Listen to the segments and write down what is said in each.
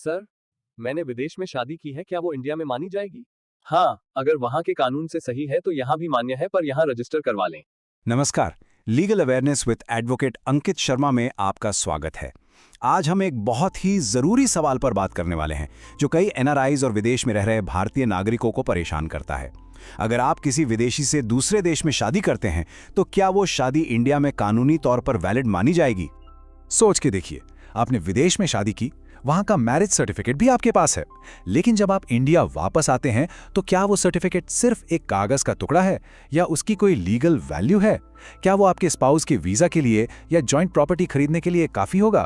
Sir, मैंने विदेश में शादी की है, क्या वो इंडिया में मानी जाएगी? हाँ, अगर वहाँ के कानून से सही है तो यहाँ भी मान्य है, पर यहाँ रजिस्टर करवा लें। नमस्कार, legal awareness with advocate Ankit Sharma में आपका स्वागत है। आज हम एक बहुत ही ज़रूरी सवाल पर बात करने वाले हैं, जो कई एनआरआईज और विदेश में रह रहे भारतीय नागरिकों को परेशान करता है। अगर आप किसी विदेशी से दूसरे देश में शादी करते हैं, तो क्या वो शादी इंडिया में कानूनी तौर पर वैलिड मानी जाएगी? सोच के देखिए, आपने विदेश में शादी की, वहां का मैरिज सर्टिफिकेट भी आपके पास है, लेकिन जब आप इंडिया वापस आते हैं तो क्या वो सर्टिफिकेट सिर्फ एक कागज का टुकड़ा है या उसकी कोई लीगल वैल्यू है? क्या वो आपके स्पाउस के वीजा के लिए या जॉइंट प्रॉपर्टी खरीदने के लिए काफी होगा?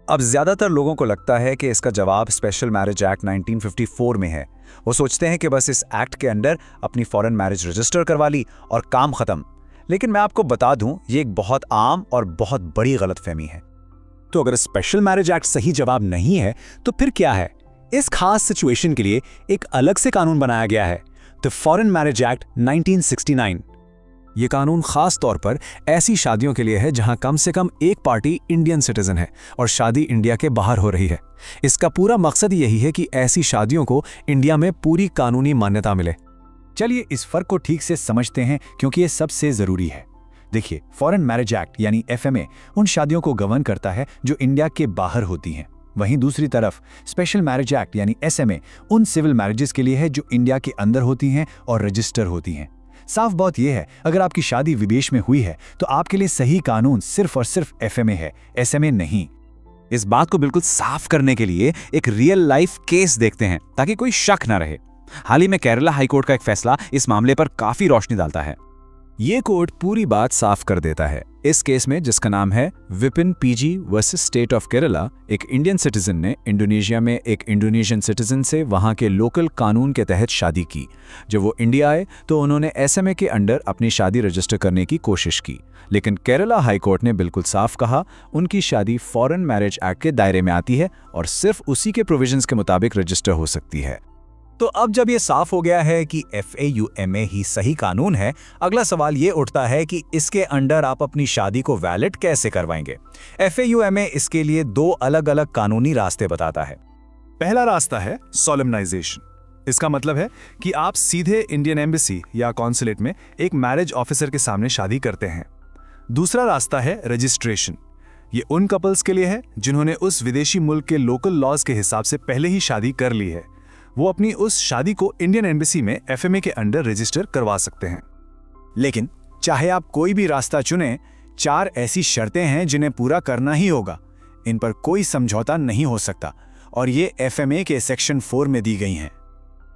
अब ज्यादातर लोगों को लगता है कि इसका जवाब स्पेशल मैरिज एक्ट 1954 में है। वो सोचते हैं कि बस इस एक्ट के अंदर अपनी फॉरेन मैरिज रजिस्टर करवा ली और काम खत्म। लेकिन मैं आपको बता दूं, ये एक बहुत आम और बहुत बड़ी गलतफहमी है। तो अगर स्पेशल मैरिज एक्ट सही जवाब नहीं है, तो फिर क्या है? इस खास सिचुएशन के लिए एक अलग से कानून बनाया गया है, द फॉरेन मैरिज एक्ट 1969। ये कानून खास तौर पर ऐसी शादियों के लिए है जहां कम से कम एक पार्टी इंडियन सिटीजन है और शादी इंडिया के बाहर हो रही है। इसका पूरा मकसद यही है कि ऐसी शादियों को इंडिया में पूरी कानूनी मान्यता मिले। चलिए इस फर्क को ठीक से समझते हैं, क्योंकि ये सबसे जरूरी है। देखिए, फॉरेन मैरिज एक्ट यानी एफएमए उन शादियों को गवर्न करता है जो इंडिया के बाहर होती हैं। वहीं दूसरी तरफ स्पेशल मैरिज एक्ट यानी एसएमए उन सिविल मैरिजेस के लिए है जो इंडिया के अंदर होती हैं और रजिस्टर होती हैं। साफ बात यह है, अगर आपकी शादी विदेश में हुई है तो आपके लिए सही कानून सिर्फ और सिर्फ एफएमए है, एसएमए नहीं। इस बात को बिल्कुल साफ करने के लिए एक रियल लाइफ केस देखते हैं, ताकि कोई शक न रहे। हाल ही में केरला हाईकोर्ट का एक फैसला इस मामले पर काफी रोशनी डालता है। ये कोर्ट पूरी बात साफ कर देता है। इस केस में, जिसका नाम है Vipin PG versus state of Kerala, एक इंडियन सिटीजन ने इंडोनेशिया में एक इंडोनेशियन सिटीजन से वहां के लोकल कानून के तहत शादी की। जब वो इंडिया आए तो उन्होंने एसएमए के अंडर अपनी शादी रजिस्टर करने की कोशिश की, लेकिन केरला हाईकोर्ट ने बिल्कुल साफ कहा, उनकी शादी फॉरेन मैरिज एक्ट के दायरे में आती है और सिर्फ उसी के प्रोविजंस के मुताबिक रजिस्टर हो सकती है। तो अब जब ये साफ हो गया है कि एफएयूएमए ही सही कानून है, अगला सवाल ये उठता है कि इसके अंडर आप अपनी शादी को वैलिड कैसे करवाएंगे। एफएयूएमए इसके लिए दो अलग अलग कानूनी रास्ते बताता है। पहला रास्ता है सॉलेमनाइजेशन। इसका मतलब है कि आप सीधे इंडियन एम्बेसी या कॉन्सुलेट में एक मैरिज ऑफिसर के सामने शादी करते हैं। दूसरा रास्ता है रजिस्ट्रेशन। ये उन कपल्स के लिए है जिन्होंने उस विदेशी मुल्क के लोकल लॉज के हिसाब से पहले ही शादी कर ली है। वो अपनी उस शादी को इंडियन एम्बेसी में एफएमए के अंडर रजिस्टर करवा सकते हैं। लेकिन चाहे आप कोई भी रास्ता चुनें, 4 ऐसी शर्तें हैं जिन्हें पूरा करना ही होगा। इन पर कोई समझौता नहीं हो सकता और ये एफएमए के सेक्शन 4 में दी गई हैं।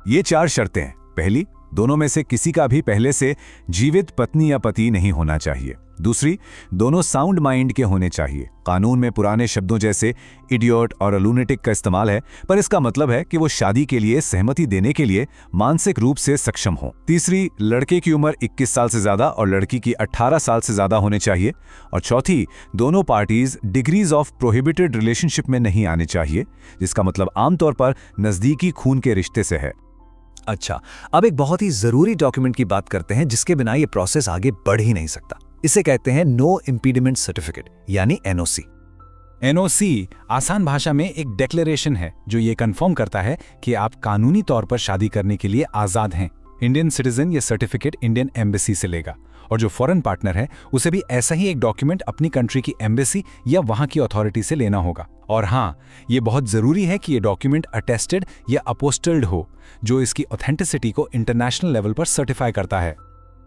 ये 4 शर्तें हैं। पहली, दोनों में से किसी का भी पहले से जीवित पत्नी या पति नहीं होना चाहिए। दूसरी, दोनों साउंड माइंड के होने चाहिए। कानून में पुराने शब्दों जैसे इडियट और लूनेटिक का इस्तेमाल है, पर इसका मतलब है कि वो शादी के लिए सहमति देने के लिए मानसिक रूप से सक्षम हो। तीसरी, लड़के की उम्र 21 साल से ज्यादा और लड़की की 18 साल से ज्यादा होने चाहिए। और चौथी, दोनों parties degrees of prohibited relationship में नहीं आने चाहिए, जिसका मतलब आमतौर पर नजदीकी खून के रिश्ते से है। अच्छा, अब एक बहुत ही जरूरी डॉक्यूमेंट की बात करते हैं, जिसके बिना ये प्रोसेस आगे बढ़ ही नहीं सकता। इसे कहते हैं नो इम्पीडिमेंट सर्टिफिकेट यानी एनओसी। एनओसी आसान भाषा में एक डिक्लेरेशन है जो ये कंफर्म करता है कि आप कानूनी तौर पर शादी करने के लिए आजाद हैं। इंडियन सिटीजन ये सर्टिफिकेट इंडियन एम्बेसी से लेगा और जो फॉरेन पार्टनर है उसे भी ऐसा ही एक डॉक्यूमेंट अपनी कंट्री की एम्बेसी या वहां की अथॉरिटी से लेना होगा। और हाँ, ये बहुत जरूरी है कि ये डॉक्यूमेंट अटेस्टेड या अपोस्टल्ड हो, जो इसकी ऑथेंटिसिटी को इंटरनेशनल लेवल पर सर्टिफाई करता है।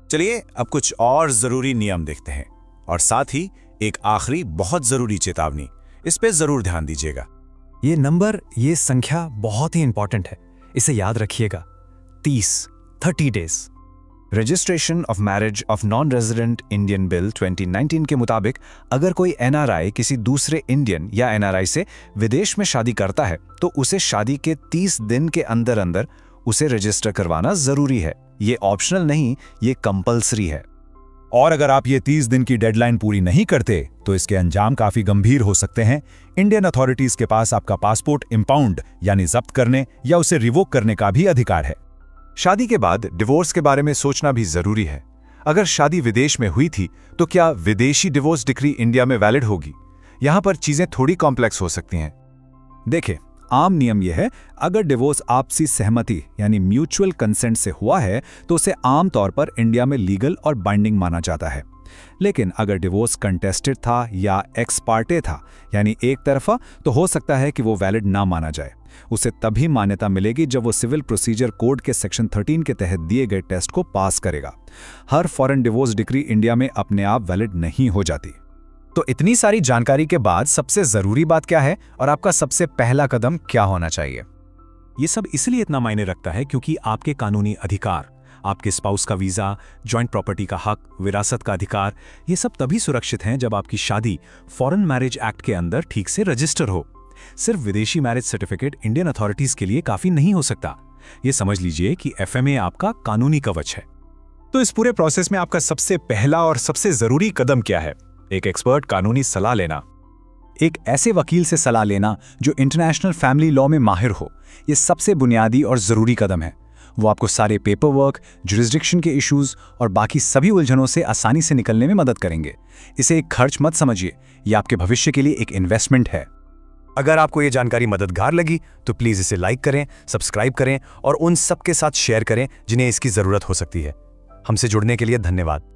चलिए अब कुछ और जरूरी नियम देखते हैं, और साथ ही एक आखिरी बहुत जरूरी चेतावनी, इस पे जरूर ध्यान दीजिएगा। ये संख्या बहुत ही इंपॉर्टेंट है, इसे याद रखिएगा। 30 days. Registration of marriage of non resident Indian bill 2019 के मुताबिक अगर कोई एनआरआई किसी दूसरे इंडियन या एनआरआई से विदेश में शादी करता है तो उसे शादी के 30 दिन के अंदर अंदर उसे रजिस्टर करवाना जरूरी है। ये ऑप्शनल नहीं, ये कंपल्सरी है। और अगर आप ये 30 दिन की डेडलाइन पूरी नहीं करते तो इसके अंजाम काफी गंभीर हो सकते हैं। इंडियन अथॉरिटीज के पास आपका पासपोर्ट इंपाउंड यानी जब्त करने या उसे रिवोक करने का भी अधिकार है। शादी के बाद डिवोर्स के बारे में सोचना भी जरूरी है। अगर शादी विदेश में हुई थी तो क्या विदेशी डिवोर्स डिक्री इंडिया में वैलिड होगी? यहां पर चीजें थोड़ी कॉम्प्लेक्स हो सकती हैं। देखें, आम नियम यह है, अगर डिवोर्स आपसी सहमति यानी म्यूचुअल कंसेंट से हुआ है तो उसे आम तौर पर इंडिया में लीगल और बाइंडिंग माना जाता है। लेकिन अगर डिवोर्स कंटेस्टेड था या एक्स पार्टे था यानी एक तरफा, तो हो सकता है कि वो वैलिड ना माना जाए। उसे तभी मान्यता मिलेगी जब वो सिविल प्रोसीजर कोड के सेक्शन 13 के तहत दिए गए टेस्ट को पास करेगा। हर फॉरेन डिवोर्स डिक्री इंडिया में अपने आप वैलिड नहीं हो जाती। तो इतनी सारी जानकारी के बाद सबसे जरूरी बात क्या है और आपका सबसे पहला कदम क्या होना चाहिए? ये सब इसलिए इतना मायने रखता है क्योंकि आपके कानूनी अधिकार, आपके स्पाउस का वीजा, जॉइंट प्रॉपर्टी का हक, विरासत का अधिकार, ये सब तभी सुरक्षित हैं जब आपकी शादी फॉरेन मैरिज एक्ट के अंदर ठीक से रजिस्टर हो। सिर्फ विदेशी मैरिज सर्टिफिकेट इंडियन अथॉरिटीज के लिए काफी नहीं हो सकता। ये समझ लीजिए कि एफएमए आपका कानूनी कवच है। तो इस पूरे प्रोसेस में आपका सबसे पहला और सबसे जरूरी कदम क्या है? एक एक्सपर्ट कानूनी सलाह लेना। एक ऐसे वकील से सलाह लेना जो इंटरनेशनल फैमिली लॉ में माहिर हो। ये सबसे बुनियादी और ज़रूरी कदम है। वो आपको सारे पेपर वर्क, जुरिस्डिक्शन के इश्यूज और बाकी सभी उलझनों से आसानी से निकलने में मदद करेंगे। इसे एक खर्च मत समझिए, ये आपके भविष्य के लिए एक इन्वेस्टमेंट है। अगर आपको ये जानकारी मददगार लगी तो प्लीज़ इसे लाइक करें, सब्सक्राइब करें और उन सबके साथ शेयर करें जिन्हें इसकी ज़रूरत हो सकती है। हमसे जुड़ने के लिए धन्यवाद।